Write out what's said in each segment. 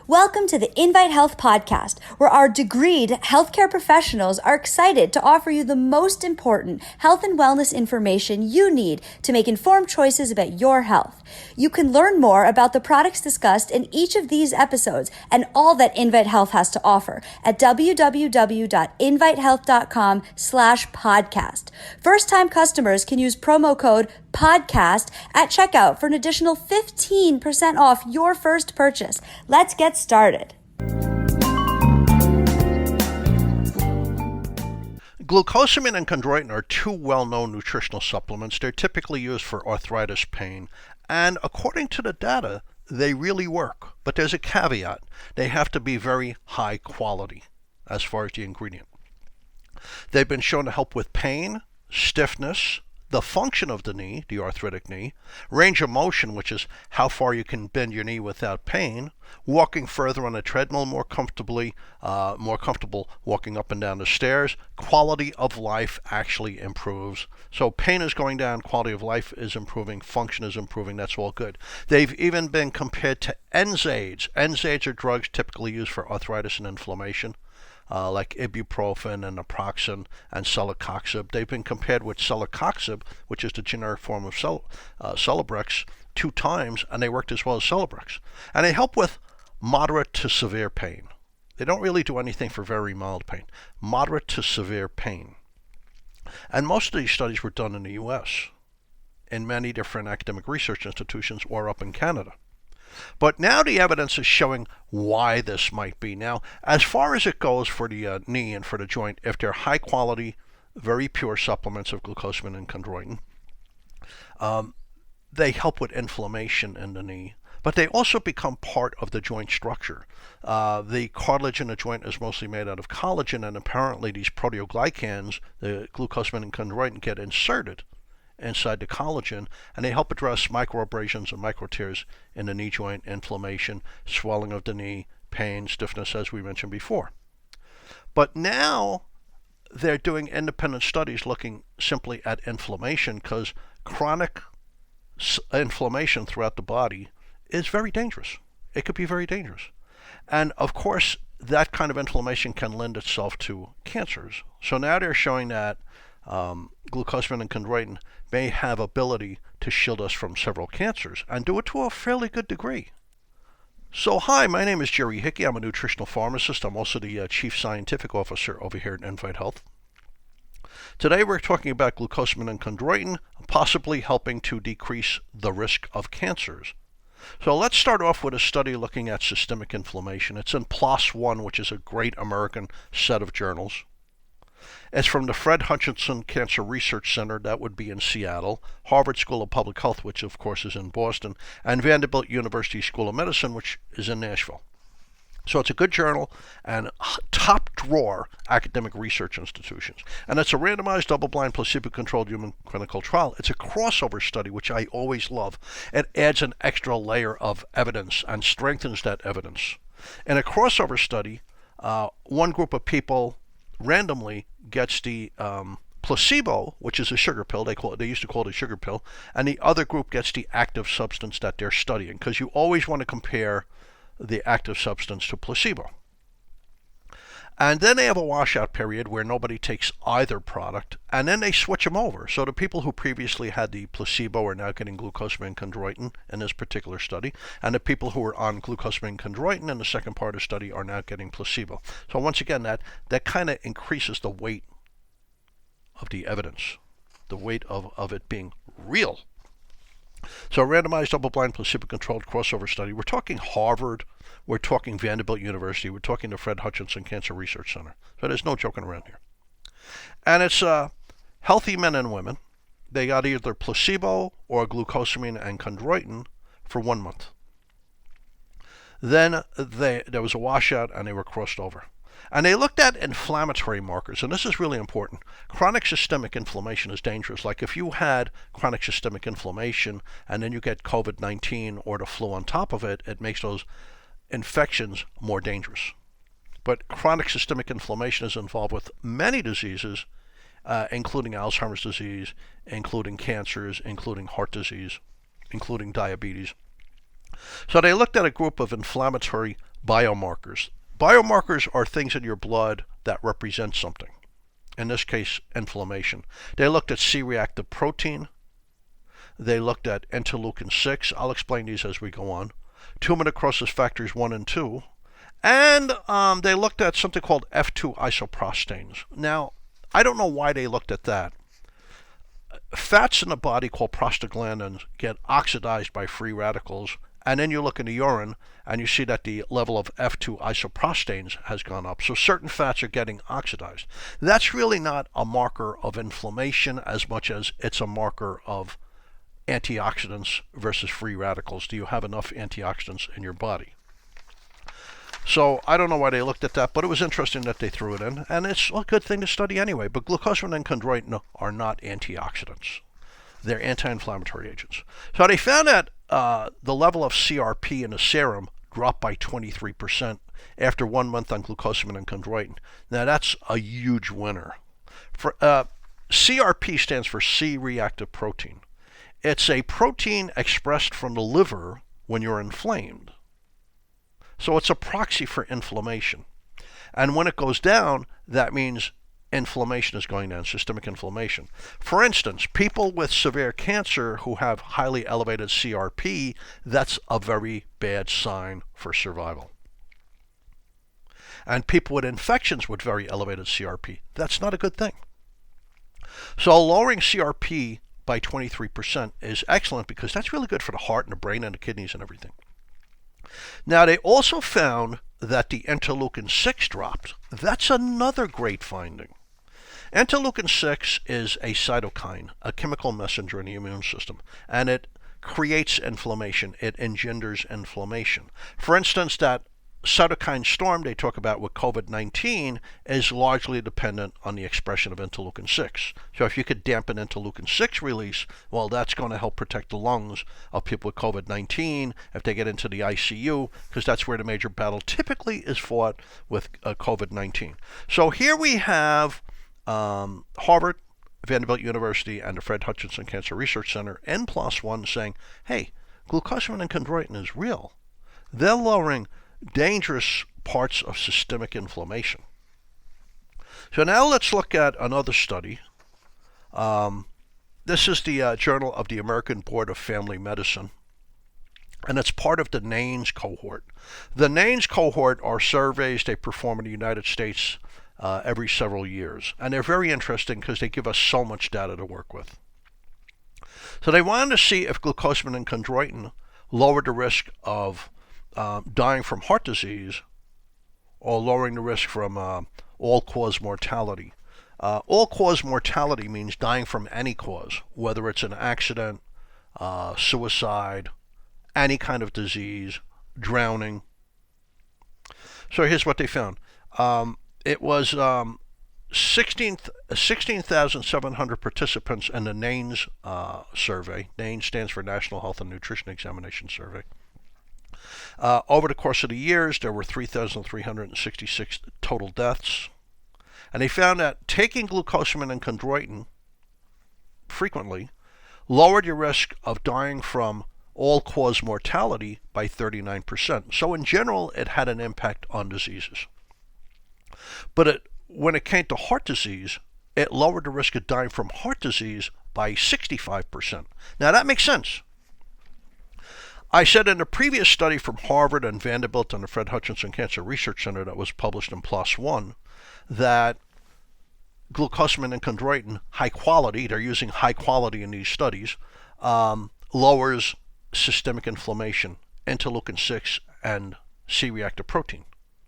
Welcome to the Invite Health podcast, where our degreed healthcare professionals are excited to offer you the most important health and wellness information you need to make informed choices about your health. You can learn more about the products discussed in each of these episodes and all that Invite Health has to offer at www.invitehealth.com/podcast. First-time customers can use promo code podcast at checkout for an additional 15% off your first purchase. Let's get started. Glucosamine and Chondroitin are two well-known nutritional supplements. They're typically used for arthritis pain, and according to the data, they really work. But there's a caveat. They have to be very high quality as far as the ingredient. They've been shown to help with pain, stiffness, the function of the knee, the arthritic knee, range of motion, which is how far you can bend your knee without pain, walking further on a treadmill more comfortable walking up and down the stairs. Quality of life actually improves. So pain is going down, quality of life is improving, function is improving, that's all good. They've even been compared to NSAIDs. NSAIDs are drugs typically used for arthritis and inflammation. Like ibuprofen and naproxen and celecoxib. They've been compared with celecoxib, which is the generic form of Celebrex, 2 times, and they worked as well as Celebrex. And they help with moderate to severe pain. They don't really do anything for very mild pain. Moderate to severe pain. And most of these studies were done in the U.S., in many different academic research institutions or up in Canada. But now the evidence is showing why this might be. Now, as far as it goes for the knee and for the joint, if they're high quality, very pure supplements of glucosamine and chondroitin, they help with inflammation in the knee, but they also become part of the joint structure. The cartilage in the joint is mostly made out of collagen, and apparently these proteoglycans, the glucosamine and chondroitin, get inserted inside the collagen, and they help address microabrasions and microtears in the knee joint, inflammation, swelling of the knee, pain, stiffness, as we mentioned before. But now they're doing independent studies looking simply at inflammation, because chronic inflammation throughout the body is very dangerous. It could be very dangerous. And of course, that kind of inflammation can lend itself to cancers. So now they're showing that glucosamine and chondroitin may have ability to shield us from several cancers, and do it to a fairly good degree. So hi, my name is Jerry Hickey. I'm a nutritional pharmacist. I'm also the Chief Scientific Officer over here at Invite Health. Today we're talking about glucosamine and chondroitin, possibly helping to decrease the risk of cancers. So let's start off with a study looking at systemic inflammation. It's in PLOS One, which is a great American set of journals. It's from the Fred Hutchinson Cancer Research Center, that would be in Seattle, Harvard School of Public Health, which of course is in Boston, and Vanderbilt University School of Medicine, which is in Nashville. So it's a good journal and top drawer academic research institutions. And it's a randomized, double-blind, placebo-controlled human clinical trial. It's a crossover study, which I always love. It adds an extra layer of evidence and strengthens that evidence. In a crossover study, one group of people randomly gets the placebo, which is a sugar pill. They used to call it a sugar pill, and the other group gets the active substance that they're studying, because you always want to compare the active substance to placebo. And then they have a washout period where nobody takes either product, and then they switch them over. So the people who previously had the placebo are now getting glucosamine and chondroitin in this particular study, and the people who were on glucosamine and chondroitin in the second part of the study are now getting placebo. So once again, that kind of increases the weight of the evidence, the weight of it being real. So a randomized, double-blind, placebo-controlled crossover study. We're talking Harvard, we're talking Vanderbilt University, we're talking the Fred Hutchinson Cancer Research Center. So there's no joking around here. And it's healthy men and women. They got either placebo or glucosamine and chondroitin for 1 month. Then there was a washout, and they were crossed over. And they looked at inflammatory markers, and this is really important. Chronic systemic inflammation is dangerous. Like if you had chronic systemic inflammation and then you get COVID-19 or the flu on top of it, it makes those infections more dangerous. But chronic systemic inflammation is involved with many diseases, including Alzheimer's disease, including cancers, including heart disease, including diabetes. So they looked at a group of inflammatory biomarkers. Biomarkers are things in your blood that represent something. In this case, inflammation. They looked at C-reactive protein. They looked at interleukin-6. I'll explain these as we go on. Tumor necrosis factors 1 and 2. And they looked at something called F2 isoprostanes. Now, I don't know why they looked at that. Fats in the body called prostaglandins get oxidized by free radicals, and then you look in the urine and you see that the level of F2 isoprostanes has gone up. So certain fats are getting oxidized. That's really not a marker of inflammation as much as it's a marker of antioxidants versus free radicals. Do you have enough antioxidants in your body? So I don't know why they looked at that, but it was interesting that they threw it in, and it's a good thing to study anyway. But glucosamine and chondroitin are not antioxidants. They're anti-inflammatory agents. So they found that the level of CRP in the serum dropped by 23% after 1 month on glucosamine and chondroitin. Now that's a huge winner. CRP stands for C-reactive protein. It's a protein expressed from the liver when you're inflamed. So it's a proxy for inflammation. And when it goes down, that means inflammation is going down, systemic inflammation. For instance, people with severe cancer who have highly elevated CRP, that's a very bad sign for survival. And people with infections with very elevated CRP, that's not a good thing. So lowering CRP by 23% is excellent because that's really good for the heart and the brain and the kidneys and everything. Now, they also found that the interleukin-6 dropped. That's another great finding. Interleukin-6 is a cytokine, a chemical messenger in the immune system, and it creates inflammation. It engenders inflammation. For instance, that cytokine storm they talk about with COVID-19 is largely dependent on the expression of interleukin-6. So if you could dampen interleukin-6 release, well, that's going to help protect the lungs of people with COVID-19 if they get into the ICU, because that's where the major battle typically is fought with COVID-19. So here we have Harvard, Vanderbilt University, and the Fred Hutchinson Cancer Research Center, N+1, saying, hey, glucosamine and chondroitin is real. They're lowering dangerous parts of systemic inflammation. So now let's look at another study. This is the Journal of the American Board of Family Medicine, and it's part of the NANES cohort. The NANES cohort are surveys they perform in the United States every several years, and they're very interesting because they give us so much data to work with. So they wanted to see if glucosamine and chondroitin lowered the risk of dying from heart disease or lowering the risk from all-cause mortality. All-cause mortality means dying from any cause, whether it's an accident, suicide, any kind of disease, drowning. So here's what they found. It was 16,700 participants in the NANES survey. NANES stands for National Health and Nutrition Examination Survey. Over the course of the years, there were 3,366 total deaths. And they found that taking glucosamine and chondroitin frequently lowered your risk of dying from all-cause mortality by 39%. So in general, it had an impact on diseases. But when it came to heart disease, it lowered the risk of dying from heart disease by 65%. Now that makes sense. I said in a previous study from Harvard and Vanderbilt and the Fred Hutchinson Cancer Research Center that was published in PLOS ONE that glucosamine and chondroitin, high quality, they're using high quality in these studies, lowers systemic inflammation, interleukin-6, and C-reactive protein,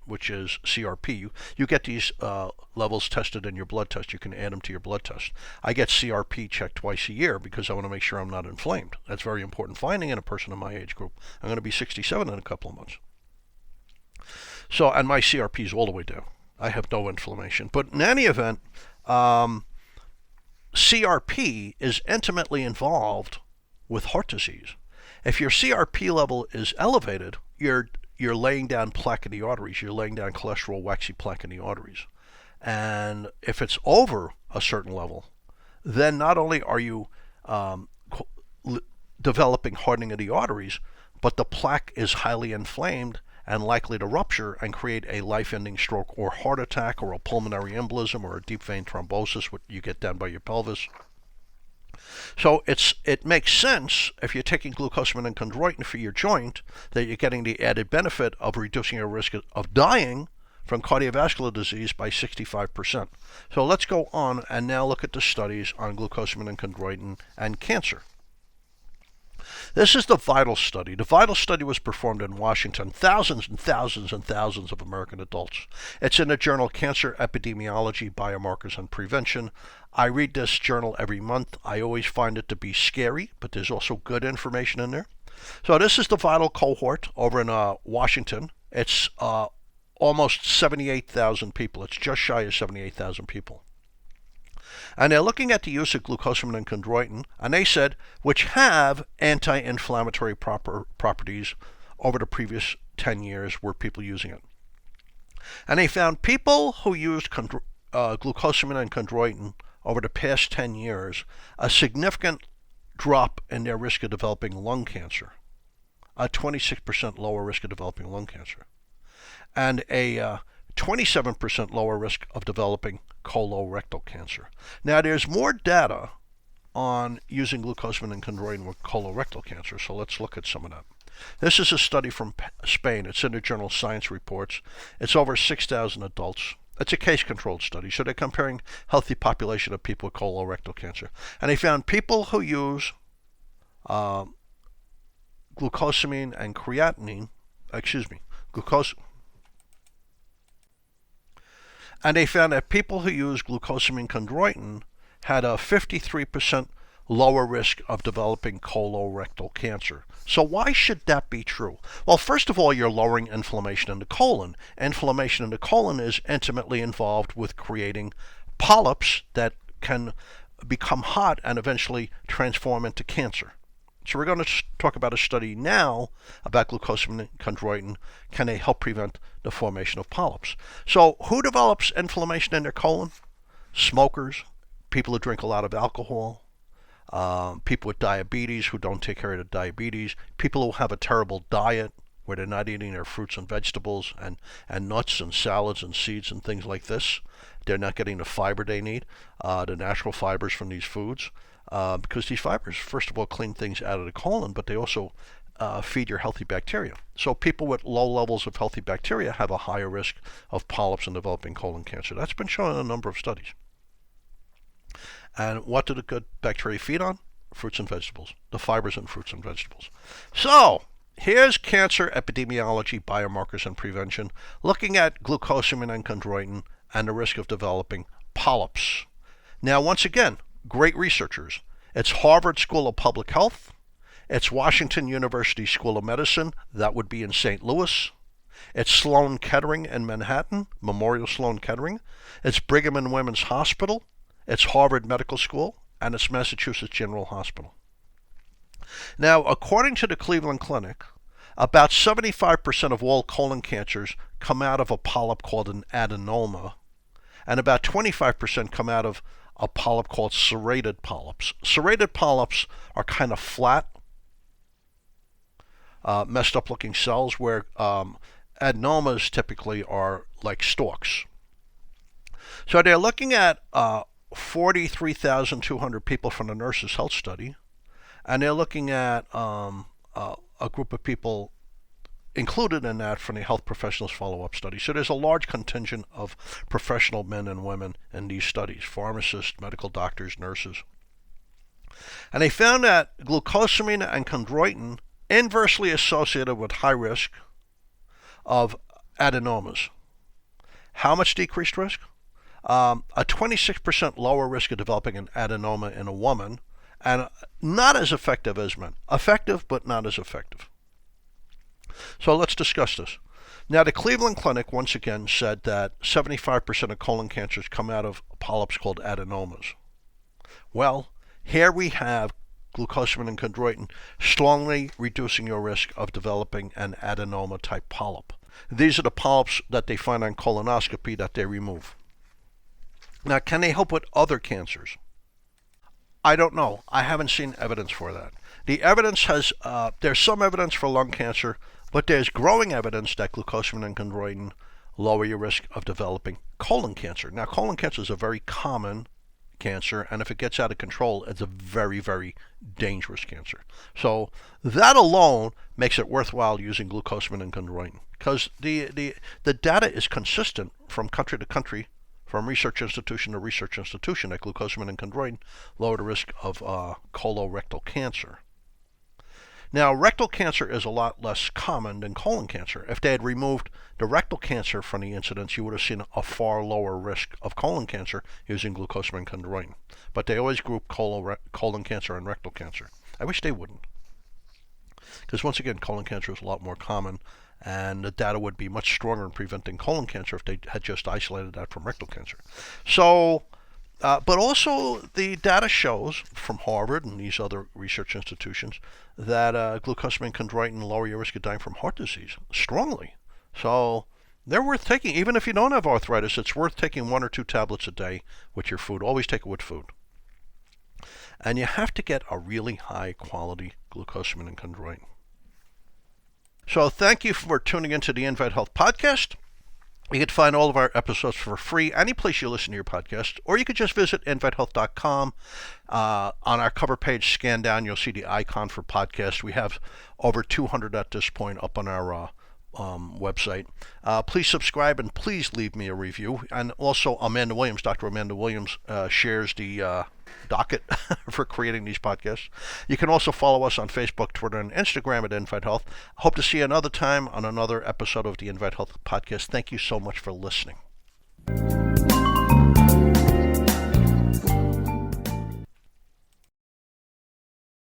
which is CRP. You get these levels tested in your blood test. You can add them to your blood test. I get CRP checked twice a year because I want to make sure I'm not inflamed. That's very important finding in a person in my age group. I'm going to be 67 in a couple of months. So, and my CRP is all the way down. I have no inflammation. But in any event, CRP is intimately involved with heart disease. If your CRP level is elevated, you're laying down plaque in the arteries. You're laying down cholesterol, waxy plaque in the arteries. And if it's over a certain level, then not only are you developing hardening of the arteries, but the plaque is highly inflamed and likely to rupture and create a life-ending stroke or heart attack or a pulmonary embolism or a deep vein thrombosis, what you get down by your pelvis. So it makes sense if you're taking glucosamine and chondroitin for your joint that you're getting the added benefit of reducing your risk of dying from cardiovascular disease by 65%. So let's go on and now look at the studies on glucosamine and chondroitin and cancer. This is the VITAL study. The VITAL study was performed in Washington, thousands and thousands and thousands of American adults. It's in the journal Cancer Epidemiology, Biomarkers and Prevention. I read this journal every month. I always find it to be scary, but there's also good information in there. So this is the VITAL cohort over in Washington. It's almost 78,000 people. It's just shy of 78,000 people. And they're looking at the use of glucosamine and chondroitin, and they said, which have anti-inflammatory properties over the previous 10 years were people using it. And they found people who used glucosamine and chondroitin over the past 10 years, a significant drop in their risk of developing lung cancer, a 26% lower risk of developing lung cancer, and a 27% lower risk of developing colorectal cancer. Now, there's more data on using glucosamine and chondroitin with colorectal cancer, so let's look at some of that. This is a study from Spain. It's in the journal Science Reports. It's over 6,000 adults. It's a case-controlled study, so they're comparing healthy population of people with colorectal cancer. And they found people who use glucosamine and creatinine, and they found that people who use glucosamine chondroitin had a 53% lower risk of developing colorectal cancer. So why should that be true? Well, first of all, you're lowering inflammation in the colon. Inflammation in the colon is intimately involved with creating polyps that can become hot and eventually transform into cancer. So we're going to talk about a study now about glucosamine and chondroitin. Can they help prevent the formation of polyps? So who develops inflammation in their colon? Smokers, people who drink a lot of alcohol, people with diabetes who don't take care of their diabetes, people who have a terrible diet where they're not eating their fruits and vegetables and nuts and salads and seeds and things like this. They're not getting the fiber they need, the natural fibers from these foods. Because these fibers, first of all, clean things out of the colon, but they also feed your healthy bacteria. So people with low levels of healthy bacteria have a higher risk of polyps and developing colon cancer. That's been shown in a number of studies. And what do the good bacteria feed on? Fruits and vegetables, the fibers in fruits and vegetables. So here's Cancer Epidemiology, Biomarkers and Prevention, looking at glucosamine and chondroitin and the risk of developing polyps. Now, once again, great researchers. It's Harvard School of Public Health. It's Washington University School of Medicine. That would be in St. Louis. It's Sloan Kettering in Manhattan, Memorial Sloan Kettering. It's Brigham and Women's Hospital. It's Harvard Medical School. And it's Massachusetts General Hospital. Now, according to the Cleveland Clinic, about 75% of all colon cancers come out of a polyp called an adenoma, and about 25% come out of a polyp called serrated polyps. Serrated polyps are kind of flat, messed up looking cells, where adenomas typically are like stalks. So they're looking at 43,200 people from the Nurses' Health Study, and they're looking at a group of people included in that from the Health Professionals Follow-Up Study. So there's a large contingent of professional men and women in these studies, pharmacists, medical doctors, nurses. And they found that glucosamine and chondroitin inversely associated with high risk of adenomas. How much decreased risk? A 26% lower risk of developing an adenoma in a woman, and not as effective as men. Effective, but not as effective. So let's discuss this. Now, the Cleveland Clinic once again said that 75% of colon cancers come out of polyps called adenomas. Well, here we have glucosamine and chondroitin strongly reducing your risk of developing an adenoma-type polyp. These are the polyps that they find on colonoscopy that they remove. Now, can they help with other cancers? I don't know. I haven't seen evidence for that. The evidence has, there's some evidence for lung cancer, but there's growing evidence that glucosamine and chondroitin lower your risk of developing colon cancer. Now, colon cancer is a very common cancer, and if it gets out of control, it's a very, very dangerous cancer. So that alone makes it worthwhile using glucosamine and chondroitin, because the data is consistent from country to country, from research institution to research institution, that glucosamine and chondroitin lower the risk of colorectal cancer. Now, rectal cancer is a lot less common than colon cancer. If they had removed the rectal cancer from the incidence, you would have seen a far lower risk of colon cancer using glucosamine and chondroitin. But they always group colon cancer and rectal cancer. I wish they wouldn't. Because once again, colon cancer is a lot more common, and the data would be much stronger in preventing colon cancer if they had just isolated that from rectal cancer. So, but also the data shows from Harvard and these other research institutions that glucosamine and chondroitin lower your risk of dying from heart disease strongly. So they're worth taking. Even if you don't have arthritis, it's worth taking 1 or 2 tablets a day with your food. Always take it with food. And you have to get a really high quality glucosamine and chondroitin. So thank you for tuning into the Invite Health Podcast. You can find all of our episodes for free any place you listen to your podcast, or you could just visit invitehealth.com. On our cover page, scan down, you'll see the icon for podcast. We have over 200 at this point up on our website. Please subscribe and please leave me a review. And also Amanda Williams, Dr. Amanda Williams, shares the docket for creating these podcasts. You can also follow us on Facebook, Twitter, and Instagram at Invite Health. Hope to see you another time on another episode of the Invite Health Podcast. Thank you so much for listening.